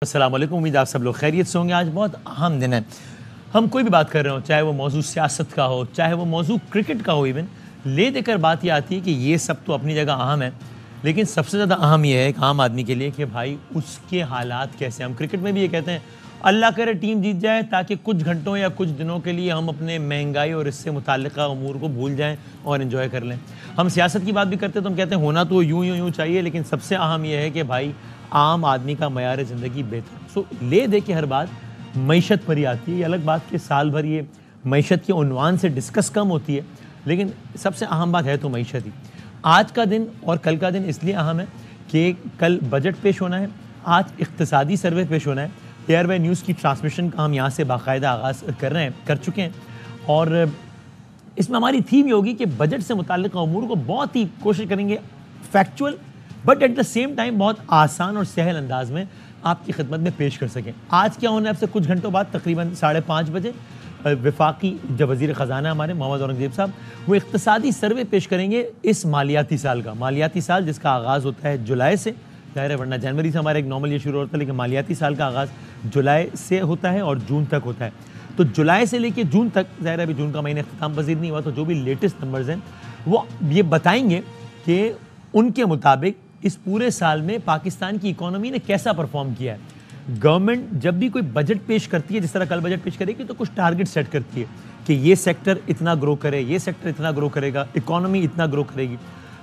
अस्सलाम वालेकुम, उम्मीद आप सब लोग खैरियत से होंगे। आज बहुत अहम दिन है। हम कोई भी बात कर रहे हो, चाहे वो मौजू सियासत का हो, चाहे वो मौजू क्रिकेट का हो, इवन ले देकर बात ये आती है कि ये सब तो अपनी जगह अहम है, लेकिन सबसे ज़्यादा अहम ये है एक आम आदमी के लिए कि भाई उसके हालात कैसे। हम क्रिकेट में भी ये कहते हैं अल्लाह करे टीम जीत जाए ताकि कुछ घंटों या कुछ दिनों के लिए हम अपने महंगाई और इससे मुताल्लिक़ अमूर को भूल जाएं और इन्जॉय कर लें। हम सियासत की बात भी करते हैं तो हम कहते हैं होना तो यूं चाहिए, लेकिन सबसे अहम यह है कि भाई आम आदमी का मयार ज़िंदगी बेहतर। सो ले दे के हर बात मईशत पर ही आती है। ये अलग बात कि साल भर ये मईशत के उन्वान से डिस्कस कम होती है, लेकिन सबसे अहम बात है तो मईशत ही। आज का दिन और कल का दिन इसलिए अहम है कि कल बजट पेश होना है, आज इक़्तिसादी सर्वे पेश होना है। एयर बाय न्यूज़ की ट्रांसमिशन का हम यहाँ से बाकायदा आगाज़ कर चुके हैं और इसमें हमारी थीम ये होगी कि बजट से मुताल्लिक़ अमूर को बहुत ही कोशिश करेंगे factual but at the same time बहुत आसान और सहल अंदाज में आपकी खिदमत में पेश कर सकें। आज क्या होना है, आपसे कुछ घंटों बाद तकरीबन 5:30 बजे वफाकी जो वज़ीर ख़जाना हमारे मोहम्मद औरंगज़ेब साहब वो इक़्तिसादी सर्वे पेश करेंगे इस मालियाती साल का। मालियाती साल जिसका आगाज़ होता है जुलाई से, ज़ाहिर है वरना जनवरी से हमारा एक नॉर्मल ये शुरू होता है, लेकिन मालियाती साल का आगाज़ जुलाई से होता है और जून तक होता है। तो जुलाई से लेकर जून तक, ज़ाहिर है अभी जून का महीना अख्ताम पज़ीर नहीं हुआ, तो जो भी लेटेस्ट नंबर्स हैं वो ये बताएंगे कि उनके मुताबिक इस पूरे साल में पाकिस्तान की इकोनॉमी ने कैसा परफॉर्म किया है। गवर्नमेंट जब भी कोई बजट पेश करती है, जिस तरह कल बजट पेश करेगी, तो कुछ टारगेट सेट करती है कि ये सेक्टर इतना ग्रो करे, ये सेक्टर इतना ग्रो करेगा, इकोनॉमी इतना ग्रो करेगी।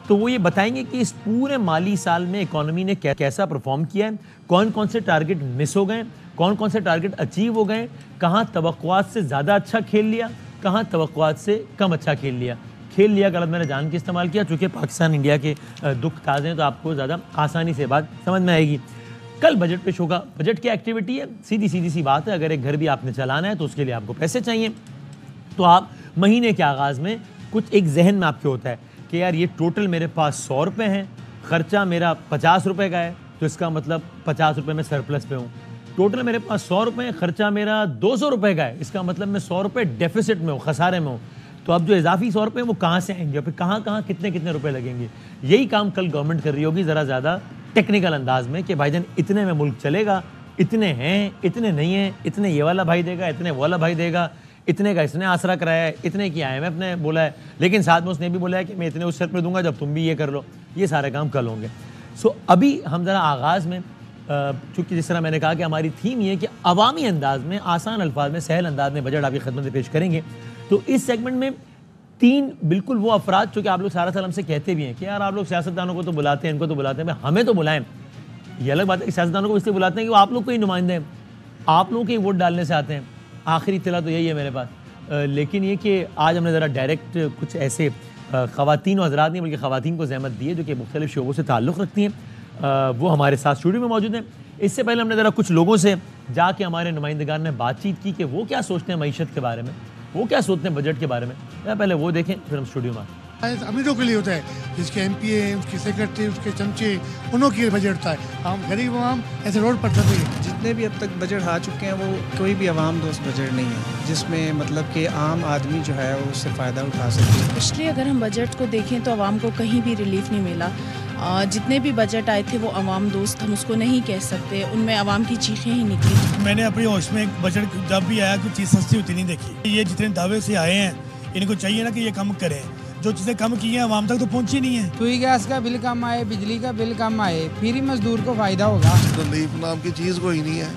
तो वो ये बताएंगे कि इस पूरे माली साल में इकोनॉमी ने कैसा परफॉर्म किया है, कौन कौन से टारगेट मिस हो गए, कौन कौन से टारगेट अचीव हो गए, कहाँ तवक्कुआत से ज़्यादा अच्छा खेल लिया, कहाँ तवक्कुआत से कम अच्छा खेल लिया। गलत मैंने जान के इस्तेमाल किया, चूँकि पाकिस्तान इंडिया के दुख ताज़े हैं तो आपको ज़्यादा आसानी से बात समझ में आएगी। कल बजट पेश होगा। बजट की एक्टिविटी है, सीधी सी बात है। अगर एक घर भी आपने चलाना है तो उसके लिए आपको पैसे चाहिए, तो आप महीने के आगाज़ में कुछ एक जहन में आपके होता है कि यार ये टोटल मेरे पास 100 रुपये हैं, ख़र्चा मेरा 50 रुपये का है, तो इसका मतलब 50 रुपये में सरप्लस पे हूँ। टोटल मेरे पास 100 रुपये है, ख़र्चा मेरा 200 रुपये का है, इसका मतलब मैं 100 रुपये डेफिसिट में हूँ, खसारे में हूँ। तो अब जो इजाफी 100 रुपये वो कहाँ से आएंगे, फिर कहाँ कितने रुपए लगेंगे। यही काम कल गवर्नमेंट कर रही होगी ज़रा ज़्यादा टेक्निकल अंदाज में कि भाईजान इतने में मुल्क चलेगा, इतने हैं, इतने नहीं हैं, इतने ये वाला भाई देगा, इतने वो वाला भाई देगा, इतने का इसने आसरा कराया है, इतने की IMF ने बोला है, लेकिन साथ में उसने भी बोला है कि मैं इतने उस शर्त में दूंगा जब तुम भी ये कर लो। ये सारे काम कल होंगे। सो अभी हम ज़रा आगाज़ में, चूँकि जिस तरह मैंने कहा कि हमारी थीम ये है कि अवामी अंदाज में, आसान अल्फाज में, सहल अंदाज में बजट आपकी खिदमत में पेश करेंगे। तो इस सेगमेंट में 3 बिल्कुल वो अफराद, चूँकि आप लोग सारा साल हमसे कहते भी हैं कि यार आप लोग सियासतदानों को तो बुलाते हैं, इनको तो बुलाते हैं, भाई हमें तो बुलाएं। ये अलग बात है कि सियासतदानों को इसलिए बुलाते हैं कि वो आप लोग को ही नुमाइंदे हैं, आप लोगों के वोट डालने से आते हैं। आखिरी इत्तला तो यही है मेरे पास। लेकिन ये कि आज हमने ज़रा डायरेक्ट कुछ ऐसे ख़वातीन और हज़रात नहीं बल्कि ख़वातीन को ज़हमत दी है जो कि मुख्तलिफ़ शोबों से ताल्लुक़ रखती हैं, वो हमारे साथ स्टूडियो में मौजूद हैं। इससे पहले हमने ज़रा कुछ लोगों से जाके हमारे नुमाइंदगान ने बातचीत की कि वो क्या सोचते हैं मईशत के बारे में, वो क्या सोचते हैं बजट के बारे में। पहले वो देखें फिर हम स्टूडियो में। अमीरों के लिए होता है, जिसके MP है, उसके सेक्रेटरी, उसके चमचे, उन्हों के लिए बजट होता है। हम गरीब आवाम ऐसे रोड पर चलते हैं। जितने भी अब तक बजट आ चुके हैं वो कोई भी आवाम दोस्त बजट नहीं है जिसमें मतलब कि आम आदमी जो है वो उससे फ़ायदा उठा सके। पिछले अगर हम बजट को देखें तो आवाम को कहीं भी रिलीफ नहीं मिला। जितने भी बजट आए थे वो आवाम दोस्त हम उसको नहीं कह सकते, उनमें आवाम की चीखें ही निकली। मैंने अपनी होश में बजट जब भी आया कोई चीज़ सस्ती होती नहीं देखी। ये जितने दावे से आए हैं इनको चाहिए ना कि ये कम करें, जो चीज़ें कम की हैं आवाम तक तो पहुंची नहीं है। सुई गैस का बिल कम आए, बिजली का बिल कम आए, फिर ही मजदूर को फायदा होगा। रिलीफ नाम की चीज़ कोई नहीं है,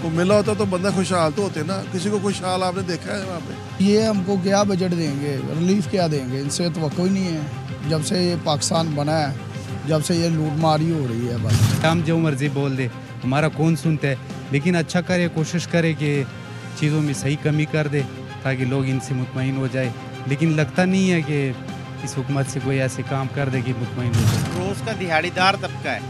को मिला होता तो बंदा खुशहाल तो होते ना। किसी को खुशहाल आपने देखा है वहाँ पे? ये हमको क्या बजट देंगे, रिलीफ क्या देंगे, इनसे तो कोई नहीं है। जब से ये पाकिस्तान बना है, जब से ये लूटमारी हो रही है, बस हम जो मर्जी बोल दे हमारा कौन सुनता है। लेकिन अच्छा करे, कोशिश करे कि चीज़ों में सही कमी कर दे ताकि लोग इनसे मुतमईन हो जाए। लेकिन लगता नहीं है कि इस हुकूमत से कोई ऐसे काम कर दे कि मुतमईन हो जाए। रोज़ का दिहाड़ीदार तबका है,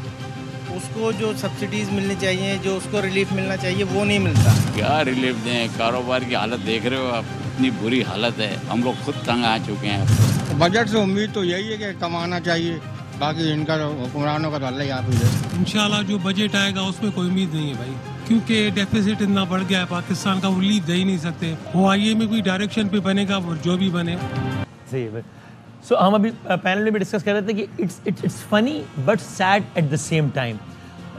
उसको जो सब्सिडीज़ मिलनी चाहिए, जो उसको रिलीफ मिलना चाहिए वो नहीं मिलता। क्या रिलीफ दें, कारोबार की हालत देख रहे हो आप, इतनी बुरी हालत है, हम लोग खुद तंग आ चुके हैं। बजट से उम्मीद तो यही है कि कमाना चाहिए, बाकी इनका हुक्मरानों का तो अल्लाह ही हाफिज़ है। इंशाल्लाह जो बजट आएगा उसमें कोई उम्मीद नहीं है भाई, क्योंकि डेफिसिट इतना बढ़ गया है पाकिस्तान का, वो रिलीफ दे ही नहीं सकते। वो आईए में कोई डायरेक्शन पे बनेगा और जो भी बने सही है। सो हम अभी पैनल में भी डिस्कस कर रहे थे कि it's funny but sad at the same time.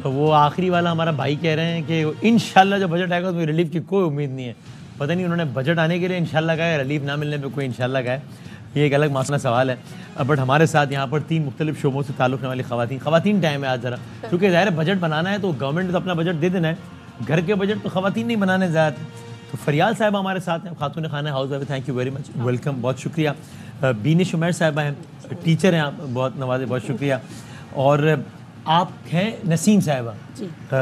वो आखिरी वाला हमारा भाई कह रहे हैं कि इंशाल्लाह जब बजट आएगा तो रिलीफ की कोई उम्मीद नहीं है। पता नहीं उन्होंने बजट आने के लिए इंशाल्लाह कहा है, रिलीफ ना मिलने पे कोई इंशाल्लाह कहा है। ये एक अलग मसला सवाल है। बट हमारे साथ यहाँ पर 3 मुख्तलिफ शोबों से ताल्लुक़ रखने वाली ख़वातीन टाइम है आज ज़रा, क्योंकि ज़ाहिर है बजट बनाना है तो गवर्नमेंट ने तो अपना बजट दे देना है, घर के बजट तो ख़वातीन नहीं बनाने ज़्यादा। तो फरियाल साहिबा हमारे साथ हैं, खातून खाना house wife, thank you very much, welcome, बहुत शुक्रिया। बीनिश उमैर साहिबा हैं, टीचर हैं आप, बहुत नवाजे, बहुत शुक्रिया। और आप हैं नसीम साहिबा,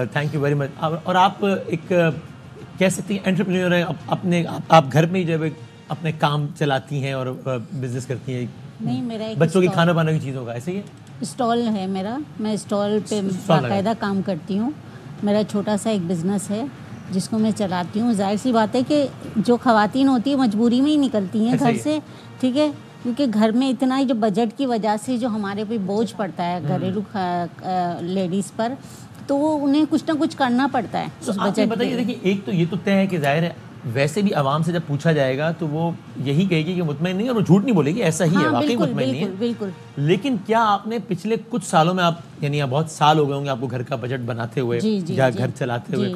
थैंक यू वेरी मच। और आप एक कह सकती हैं एंटरप्रेन्योर हैं, अपने आप घर में ही जो है अपने काम चलाती हैं और बिजनेस करती हैं। नहीं, मेरा एक बच्चों की खाना बनाने की चीज़ों का ऐसे ही है, स्टॉल है मेरा, मैं स्टॉल पे बाकायदा काम करती हूँ। मेरा छोटा सा एक बिज़नेस है जिसको मैं चलाती हूँ। जाहिर सी बात है कि जो ख़वातीन होती है मजबूरी में ही निकलती हैं घर से, ठीक है, क्योंकि घर में इतना ही जो बजट की वजह से जो हमारे पे बोझ पड़ता है घरेलू लेडीज़ पर, तो वो उन्हें कुछ ना कुछ करना पड़ता है उस बजट। बताइए, देखिए एक तो ये तो तय है कि जाहिर है वैसे भी आवाम से जब पूछा जाएगा तो वो यही कहेगी कि मुतमईन नहीं, और वो झूठ नहीं बोलेगी, ऐसा ही है, वाकई मुतमईन नहीं है। बिल्कुल। लेकिन क्या आपने पिछले कुछ सालों में, आप यानी बहुत साल हो गए होंगे आपको घर का बजट बनाते हुए या घर चलाते हुए,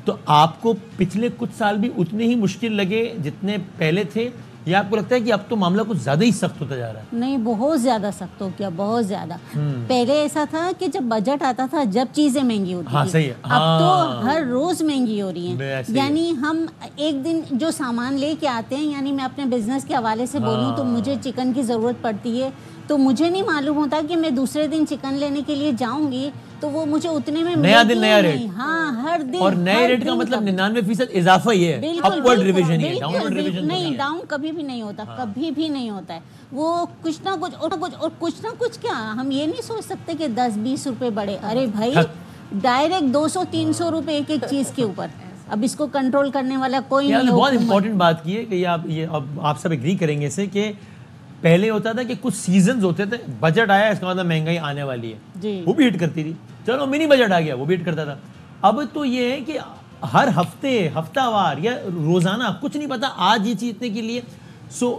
तो आपको पिछले कुछ साल भी उतने ही मुश्किल लगे जितने पहले थे, या आपको लगता है कि अब तो मामला कुछ ज़्यादा ही सख्त होता जा रहा है? नहीं, बहुत ज़्यादा सख्त हो गया, बहुत ज़्यादा। पहले ऐसा था कि जब बजट आता था जब चीज़ें महंगी होती थी, सही है। अब तो हर रोज़ महंगी हो रही हैं। यानी हम एक दिन जो सामान लेके आते हैं, यानी मैं अपने बिजनेस के हवाले से बोलूँ तो मुझे चिकन की ज़रूरत पड़ती है, तो मुझे नहीं मालूम होता कि मैं दूसरे दिन चिकन लेने के लिए जाऊंगी तो वो मुझे उतने में नया दिन नया रेट। हाँ, हर दिन। और नए रेट का मतलब 99% इजाफा ही है, अपवर्ड रिवीजन ही है, डाउनवर्ड रिवीजन नहीं। डाउन कभी भी नहीं होता, कभी भी नहीं होता है। वो कुछ ना कुछ और कुछ ना कुछ, क्या हम ये नहीं सोच सकते कि 10-20 रुपए बढ़े? अरे भाई, डायरेक्ट 200-300 रुपए एक एक चीज के ऊपर। अब इसको कंट्रोल करने वाला कोई नहीं। बहुत इंपॉर्टेंट बात की है कि आप सब एग्री करेंगे इससे कि पहले होता था कि कुछ सीजन्स होते थे, बजट आया इसका मतलब महंगाई आने वाली है, वो भी हिट करती थी। चलो मिनी बजट आ गया, वो भी हिट करता था। अब तो ये है कि हर हफ्ते, हफ्तावार या रोजाना, कुछ नहीं पता आज ये चीज इतने के लिए। So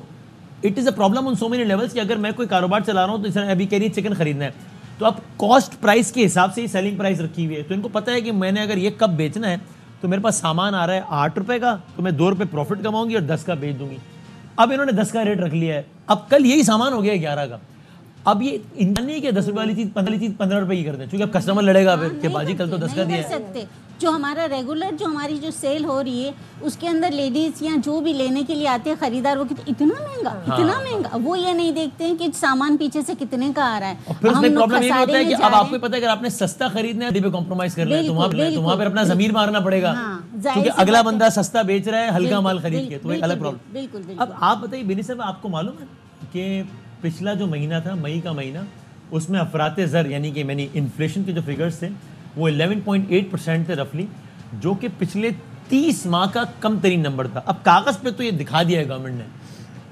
it is a problem on so many levels कि अगर मैं कोई कारोबार चला रहा हूँ, तो इस अभी कह रही है चिकन खरीदना है, तो अब कॉस्ट प्राइस के हिसाब से ही सेलिंग प्राइस रखी हुई है। तो इनको पता है कि मैंने अगर ये कब बेचना है तो मेरे पास सामान आ रहा है 8 रुपए का, तो मैं 2 रुपए प्रॉफिट कमाऊंगी और 10 का बेच दूंगी। अब इन्होंने 10 का रेट रख लिया है, अब कल यही सामान हो गया 11 का। अब ये नहीं कि 10 रुपए वाली चीज 15 रुपए की करते हैं, क्योंकि अब कस्टमर लड़ेगा फिर कि बाजी कल तो 10 का दिया है। जो हमारा रेगुलर जो हमारी जो सेल हो रही है उसके अंदर लेडीज या जो भी लेने के लिए आते हैं खरीदार, वो इतना महंगा, वो ये नहीं देखते हैं कि सामान पीछे से कितने का आ रहा है। फिर उसमें प्रॉब्लम ये होता है कि अब आपको पता है अगर आपने सस्ता खरीदना है पे कॉम्प्रोमाइज करना है तो वहाँ पर अपना जमीर मारना पड़ेगा, क्योंकि अगला बंदा सस्ता बेच रहा है हल्का माल खरीद के, तो एक अलग प्रॉब्लम। अब आप बताइए बिनी साहब, आपको मालूम है कि पिछला जो महीना था, मई का महीना, उसमें अफराते ज़र यानी कि मैंने इन्फ्लेशन के जो फिगर्स थे वो 11.8% थे रफली, जो कि पिछले 30 माह का कम तरीन नंबर था। अब कागज़ पे तो ये दिखा दिया है गवर्नमेंट ने।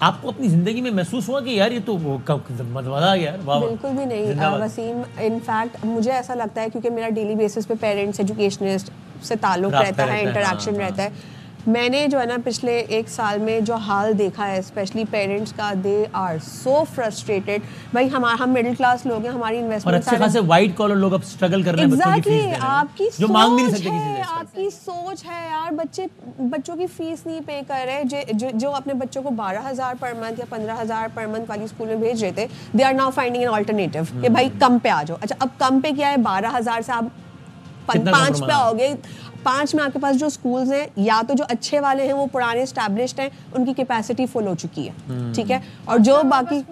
आपको अपनी ज़िंदगी में महसूस हुआ कि यार ये तो मज़ा आ गया यार? बिल्कुल भी नहीं वसीम। इनफैक्ट मुझे ऐसा लगता है, क्योंकि मेरा डेली बेसिस पे पेरेंट्स, एजुकेशनिस्ट से ताल्लुक़ रहता है, इंटरेक्शन रहता है। मैंने जो है ना पिछले 1 साल में जो हाल देखा है, स्पेशली पेरेंट्स का, दे आर सो फ्रस्ट्रेटेड। भाई हम मिडिल क्लास लोग हैं, हमारी इन्वेस्टमेंट, और अच्छे खासे वाइट कॉलर लोग अब स्ट्रगल कर रहे हैं बच्चों की फीस देने में, आपकी जो मांग भी नहीं सकते किसी से। आपकी सोच है यार, बच्चों की फीस नहीं पे कर रहे, जो अपने बच्चों को 12,000 पर मंथ या 15,000 पर मंथ वाली स्कूल में भेज रहे थे, they are now finding an alternative कि भाई कम पे आ जाओ। अच्छा, अब कम पे क्या है? 12,000 से आप 5 पे आओगे। 5 में आपके पास जो स्कूल्स हैं, या तो जो अच्छे वाले हैं वो पुराने एस्टैब्लिश्ड हैं, उनकी कैपेसिटी फुल हो चुकी है, ठीक है, और जो बाकी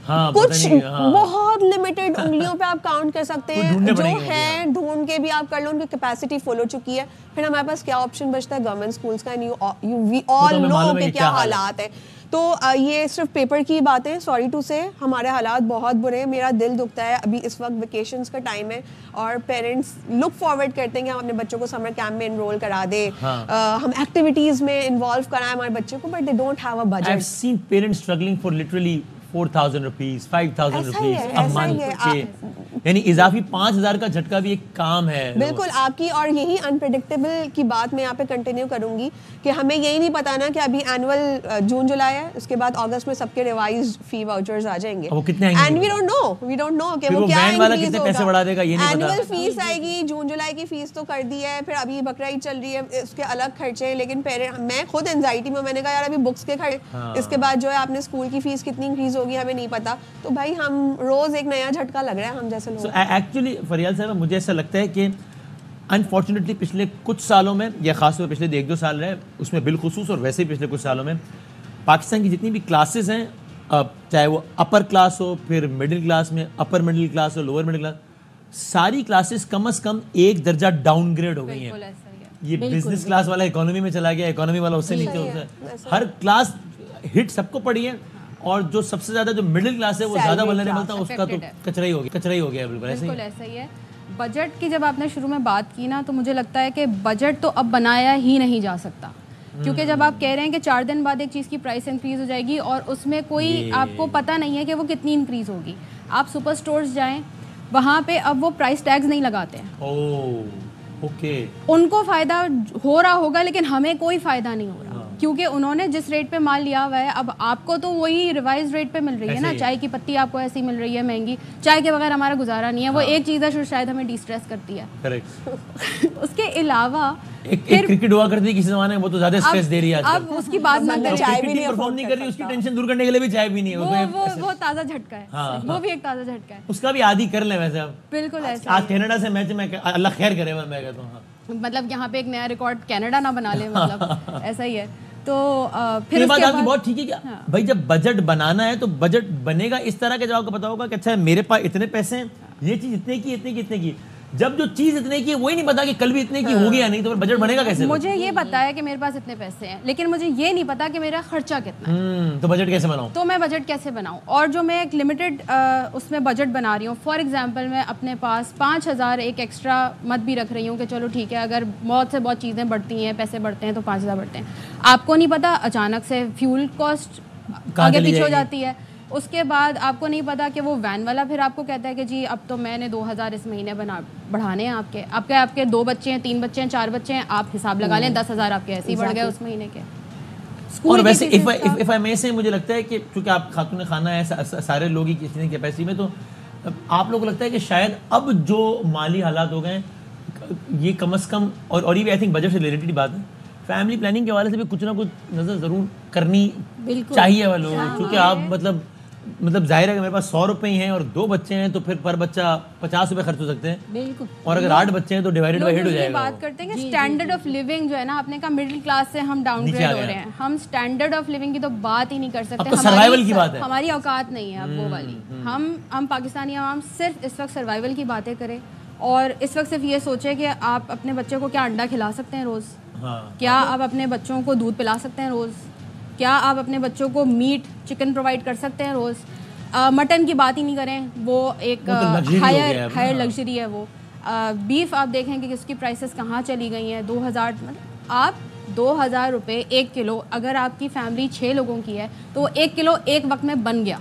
कुछ बहुत लिमिटेड उंगलियों पे आप काउंट कर सकते हैं, जो है ढूंढ के भी आप कर लो, उनकी कैपेसिटी फुल हो चुकी है। फिर हमारे पास क्या ऑप्शन बचता है? गवर्नमेंट स्कूल्स का। वी ऑल नो कि क्या हालात है। तो ये सिर्फ पेपर की बातें, सॉरी टू से हमारे हालात बहुत बुरे हैं। मेरा दिल दुखता है, अभी इस वक्त वेकेशंस का टाइम है और पेरेंट्स लुक फॉरवर्ड करते हैं कि हम अपने बच्चों को समर कैंप में इनरोल करा दे, हम एक्टिविटीज में इन्वॉल्व कराएं हमारे बच्चों को, but they don't have a budget. I have seen parents struggling for literally 4,000 rupees 5,000 ऐसा ही रुपीज है, अ ऐसा ही मंथ है। यानी इजाफी 5,000 का झटका भी एक काम है। बिल्कुल आपकी, और यही अनप्रेडिक्टेबल की बात मैं यहाँ पे कंटिन्यू करूंगी कि हमें यही नहीं पता ना कि अभी एनुअल जून जुलाई है, उसके बाद अगस्त में सबके रिवाइज फी वाउचर्स आ जाएंगे, वो कितने आएंगे? एंड वी डोंट नो कि वो क्या कितने पैसे बढ़ा देगा ये नहीं पता। एनुअल फीस आएगी, जून जुलाई की फीस तो कर दी है, फिर अभी बकरा ईद चल रही है, उसके अलग खर्चे हैं। लेकिन मैं खुद एंजाइटी में, मैंने कहा यार अभी बुक्स के खर्चे, इसके बाद जो है आपने स्कूल की फीस कितनी इंक्रीज होगी हमें नहीं पता। तो भाई हम रोज एक नया झटका लग रहा है हम जैसे लोग। एक्चुअली फरियाल साहब मुझे ऐसा लगता है कि अनफॉर्चुनेटली पिछले कुछ सालों में, या खासतौर पर पिछले 1-2 साल रहे उसमें बिलखुसूस, और वैसे ही पिछले कुछ सालों में पाकिस्तान की जितनी भी क्लासेस हैं, चाहे वो अपर क्लास हो, फिर मिडिल क्लास में अपर मिडिल क्लास हो, लोअर मिडिल क्लास, सारी क्लासेस कम से कम एक दर्जा डाउनग्रेड हो गई हैं। ये बिजनेस क्लास वाला इकोनॉमी में चला गया, इकोनॉमी वाला उससे नीचे होता है। हर क्लास हिट सबको पड़ी है, और जो सबसे ज्यादा जो मिडिल क्लास है वो ज्यादा वल्नरेबल था, उसका तो कचरा ही हो गया। बिल्कुल ऐसा ही है। बजट की जब आपने शुरू में बात की ना, तो मुझे लगता है कि बजट तो अब बनाया ही नहीं जा सकता, क्योंकि जब आप कह रहे हैं कि 4 दिन बाद एक चीज़ की प्राइस इंक्रीज हो जाएगी और उसमें कोई आपको पता नहीं है कि वो कितनी इंक्रीज होगी। आप सुपर स्टोर्स जाएं, वहाँ पे अब वो प्राइस टैग्स नहीं लगाते हैं। ओके, उनको फ़ायदा हो रहा होगा लेकिन हमें कोई फ़ायदा नहीं हो रहा, क्योंकि उन्होंने जिस रेट पे माल लिया हुआ है, अब आपको तो वही रिवाइज रेट पे मिल रही है ना। चाय की पत्ती आपको ऐसी मिल रही है महंगी, चाय के बगैर हमारा गुजारा नहीं है। वो एक चीज़ है जो शायद हमें डिस्ट्रेस करती है। उसके अलावा एक क्रिकेट हुआ करती किसी जमाने में, वो तो ज्यादा स्ट्रेस दे रही है अब उसकी बात मत करें, चाय भी नहीं परफॉर्म नहीं कर रही, उसकी टेंशन दूर करने के लिए भी चाय भी नहीं है। वो ताज़ा झटका है, वो भी एक ताज़ा झटका है, उसका भी आदी कर ले वैसे। अब बिल्कुल ऐसा। आज कनाडा से मैच में अल्लाह खैर करे, मैं कहता हूँ मतलब यहाँ पे एक नया रिकॉर्ड कनाडा ना बना ले, मतलब ऐसा ही है। तो फिर बात आपकी बहुत ठीक है क्या भाई, जब बजट बनाना है तो बजट बनेगा इस तरह के, जब आपको पता होगा कि अच्छा मेरे पास इतने पैसे हैं, ये चीज इतने की। जब जो चीज इतने की है वही नहीं पता कि कल भी इतने की होगी या नहीं, तो फिर बजट बनेगा कैसे? मुझे ये पता है कि मेरे पास इतने पैसे हैं, लेकिन मुझे ये नहीं पता कि मेरा खर्चा कितना है। तो बजट कैसे बनाऊं? तो मैं बजट कैसे बनाऊं? और जो मैं एक लिमिटेड उसमें बजट बना रही हूँ, फॉर एग्जांपल मैं अपने पास 5,000 एक एक्स्ट्रा मत भी रख रही हूँ कि चलो ठीक है, अगर बहुत से बहुत चीज़ें बढ़ती हैं, पैसे बढ़ते हैं तो 5,000 बढ़ते हैं। आपको नहीं पता अचानक से फ्यूल कॉस्ट आगे पीछे हो जाती है, उसके बाद आपको नहीं पता कि वो वैन वाला फिर आपको कहता है कि जी अब तो मैंने 2,000 इस महीने बढ़ाने हैं आपके 2 बच्चे हैं, 3 बच्चे हैं, 4 बच्चे हैं, आप हिसाब लगा लें 10,000 आपके ऐसे ही बढ़ गए उस महीने के। और वैसे इफ आई मे से मुझे लगता है कि चूंकि आप खातून खाना है, सारे लोग ही किसी कैपेसिटी में, तो आप लोगों को लगता है कि शायद अब जो माली हालात हो गए ये कम से कम, और ये भी आई थिंक बजट से रिलेटेड बात है, फैमिली प्लानिंग के हवाले से भी कुछ ना कुछ नज़र ज़रूर करनी चाहिए वाले लोग। क्योंकि आप मतलब जाहिर है कि मेरे पास 100 रुपए ही हैं और 2 बच्चे हैं, तो फिर पर बच्चा 50 रुपए खर्च हो सकते हैं। बिल्कुल। और अगर 8 बच्चे हैं तो डिवाइडेड बाय 8 हो जाएगा। बात करते हैं कि स्टैंडर्ड ऑफ लिविंग जो है ना, आपने कहा मिडिल क्लास से हम डाउनग्रेड हो रहे हैं, हम स्टैंडर्ड ऑफ लिविंग की तो बात ही नहीं कर सकते। सर्वाइवल की बात है, हमारी औकात नहीं है अब वो वाली। हम पाकिस्तानी आवाम सिर्फ इस वक्त सर्वाइवल की बातें करें, और इस वक्त सिर्फ ये सोचे कि आप अपने बच्चे को क्या अंडा खिला सकते हैं रोज़, क्या आप अपने बच्चों को दूध पिला सकते हैं रोज़, क्या आप अपने बच्चों को मीट चिकन प्रोवाइड कर सकते हैं रोज़। मटन की बात ही नहीं करें, वो एक हायर लग्जरी है वो। बीफ आप देखें कि उसकी प्राइसेस कहाँ चली गई हैं। 2,000 मतलब आप 2,000 रुपये 1 किलो, अगर आपकी फैमिली 6 लोगों की है तो 1 किलो एक वक्त में बन गया।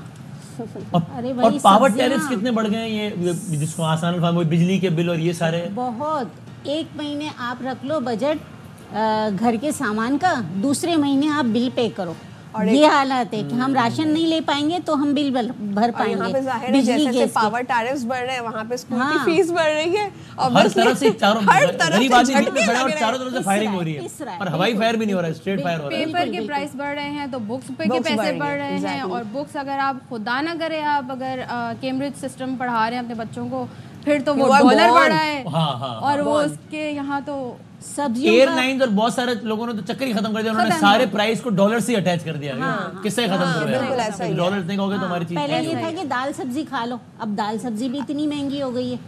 और पावर टैरिफ्स कितने बढ़ गए हैं, ये जिसको आसान बिजली के बिल और ये सारे बहुत। एक महीने आप रख लो बजट घर के सामान का, दूसरे महीने आप बिल पे करो। और ये हालत है कि हम राशन नहीं ले पाएंगे तो हम बिल भर पाएंगे। यहाँ पे जाहिर है जैसे पावर टैरिफ्स बढ़ रहे हैं, वहाँ पे स्कूल की फीस बढ़ रही है, हर तरफ से चारों तरफ से फायरिंग हो रही है, और हवाई फायर भी नहीं हो रहा है, स्ट्रेट फायर हो रहा है। पेपर के प्राइस बढ़ रहे हैं तो बुक्स पे के पैसे बढ़ रहे हैं, और बुक्स अगर आप खुदा ना करे, आप अगर कैम्ब्रिज सिस्टम पढ़ा रहे हैं अपने बच्चों को, फिर तो वो डॉलर बढ़ा है। और वो उसके यहाँ तो एयरलाइंस और बहुत सारे लोगों ने तो चक्कर ही खत्म कर दिया, उन्होंने सारे प्राइस को डॉलर से अटैच कर दिया। किससे खत्म करोगे, डॉलर नहीं कहोगे तो हमारी चीज। पहले ये था कि दाल सब्जी खा लो, अब दाल सब्जी भी इतनी महंगी हो गई है,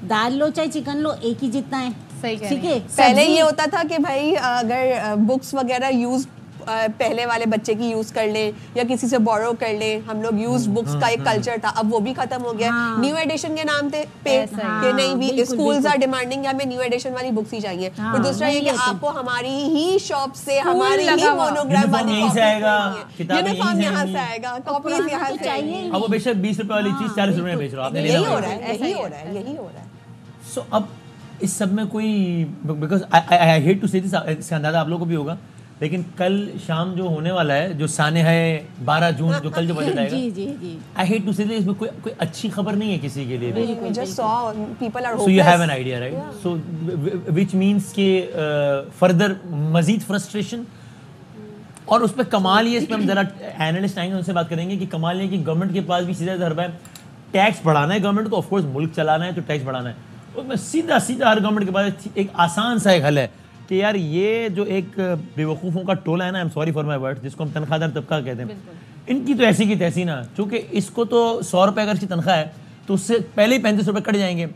दाल लो चाहे चिकन लो एक ही जितना है। ठीक है, पहले ये होता था कि भाई अगर बुक्स वगैरह यूज पहले वाले बच्चे की यूज कर लें या किसी से बोरो कर लें। हम लोग यूज बुक्स का एक कल्चर था, अब वो भी खत्म हो गया। न्यू एडिशन के नाम पे कि नहीं भी स्कूल्स आर डिमांडिंग हमें न्यू एडिशन वाली बुक्स ही चाहिए। और दूसरा ये कि आपको हमारी ही शॉप से हमारी ही मोनोग्राम वाली यूनिफॉर्म यहाँ से आएगा, कॉपीज यहाँ से आएंगी। अब वो बेशक 20 रुपए वाली चीज 40 रुपए में बेच रहे हो, आपने यही हो रहा है, यही हो रहा है, यही हो रहा है। सो अब इस सब में कोई, बिकॉज आई हेट टू से दिस, इसका अंदाजा आप लोगों को भी होगा, लेकिन कल शाम जो होने वाला है, जो साने है 12 जून, जो कल जो बजट आएगा, जी जी जी, आई हेट टू से दिस, इसमें कोई अच्छी खबर नहीं है किसी के लिए भी। Just saw people are hopeless. So you have an idea, right? So which means कि further मजीद फ्रस्ट्रेशन। और उस पर कमाल ये, इस पर हम जरा एनालिस्ट आएंगे उनसे बात करेंगे कि कमाल ये कि गवर्नमेंट के पास भी सीधा धरबा है, टैक्स बढ़ाना है गवर्नमेंट को, ऑफकोर्स मुल्क चलाना है तो टैक्स बढ़ाना है। उसमें सीधा सीधा हर गवर्नमेंट के पास एक आसान सा एक हल है कि यार ये जो एक बेवकूफ़ों का टोला है ना, I am sorry for my word, जिसको हम तनख्वाहदार तबका कहते हैं, इनकी तो ऐसी की तैसी ना, चूँकि इसको तो 100 रुपये अगर इसकी तनख्वाह है तो उससे पहले ही 35 रुपये कट जाएंगे,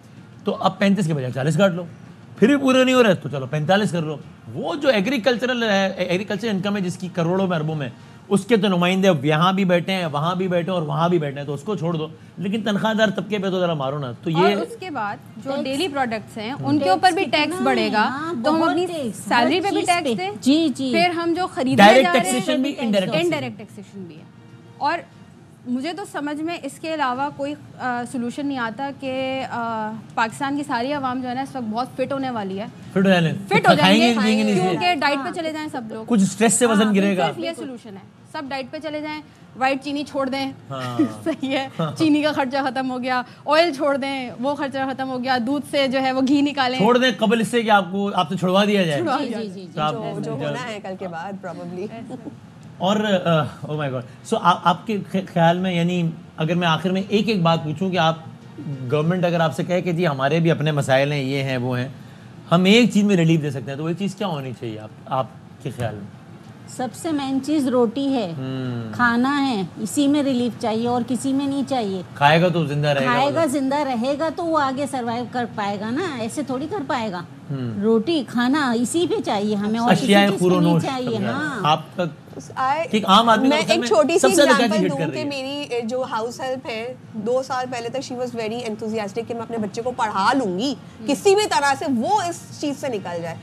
तो अब 35 के बजाय 40 काट लो, फिर भी पूरे नहीं हो रहे तो चलो 45 कर लो। वो जो एग्रीकल्चर इनकम है जिसकी करोड़ों में अरबों में, उसके तो नुमाइंदे यहाँ भी बैठे हैं, वहाँ भी बैठे हैं और वहाँ भी बैठे हैं, तो उसको छोड़ दो, लेकिन तनख्वाहदार तबके पे तो जरा मारो ना। तो ये और उसके बाद जो डेली प्रोडक्ट्स हैं उनके ऊपर भी टैक्स बढ़ेगा, तो हम अपनी सैलरी पे भी टैक्स दें। जी जी, फिर हम जो खरीदने जा रहे हैं टैक्सेशन भी, इनडायरेक्ट टैक्सेशन भी है। और मुझे तो समझ में इसके अलावा कोई सोल्यूशन नहीं आता कि पाकिस्तान की सारी आवाम जो है ना इस वक्त बहुत फिट होने वाली है, फिट हो जाएंगे क्योंकि डाइट पे चले जाएं सब लोग, कुछ स्ट्रेस से वजन गिरेगा, सिर्फ ये सोल्यूशन है, सब डाइट पे चले जाएं, वाइट चीनी छोड़ दें, सही है, चीनी का खर्चा खत्म हो गया, ऑयल छोड़ दें, वो खर्चा खत्म हो गया, दूध से जो है वो घी निकालें, छोड़ दें कबल इससे कि आपसे छुड़वा दिया जाए, जो होना है कल के बाद प्रोबेबली। और ओह माय गॉड, सो आपके ख्याल में, यानी अगर मैं आखिर में एक बात पूछूं कि आप गवर्नमेंट अगर आपसे कहे कि जी हमारे भी अपने मसाइल हैं, ये हैं वो हैं, हम एक चीज़ में रिलीफ दे सकते हैं, तो वो चीज़ क्या होनी चाहिए आपके ख्याल में? सबसे मेन चीज रोटी है, खाना है, इसी में रिलीफ चाहिए और किसी में नहीं चाहिए। खाएगा तो जिंदा रहेगा, जिंदा रहेगा तो वो आगे सरवाइव कर पाएगा ना, ऐसे थोड़ी कर पाएगा। रोटी खाना इसी पे चाहिए हमें, और किसी चीज पे नहीं चाहिए। हाँ, आप तक एक आम आदमी, मैं एक छोटी सी एग्जांपल दूं कि मेरी जो हाउस हेल्प है 2 साल पहले तक शी वाज वेरी एंथुसियास्टिक कि मैं अपने बच्चे को पढ़ा लूंगी किसी भी तरह से, वो इस चीज से निकल जाए।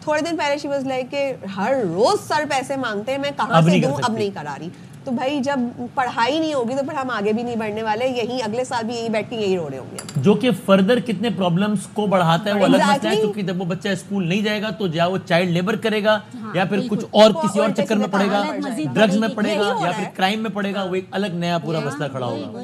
थोड़े दिन पहले शी वाज लाइक कि हर रोज सर पैसे मांगते हैं, मैं कहाँ से दूं, अब नहीं करा रही। तो भाई जब पढ़ाई नहीं होगी तो फिर हम आगे भी नहीं बढ़ने वाले, यही अगले साल भी यही बैठ के यही रो रहे होंगे, जो कि फर्दर कितने प्रॉब्लम्स को बढ़ाता है वो अलग मसला है। क्योंकि जब वो बच्चा स्कूल नहीं जाएगा तो या वो चाइल्ड लेबर करेगा, या फिर कुछ और किसी और चक्कर में पड़ेगा, ड्रग्स में पड़ेगा, या फिर क्राइम में पड़ेगा, वो एक अलग नया पूरा मसला खड़ा होगा।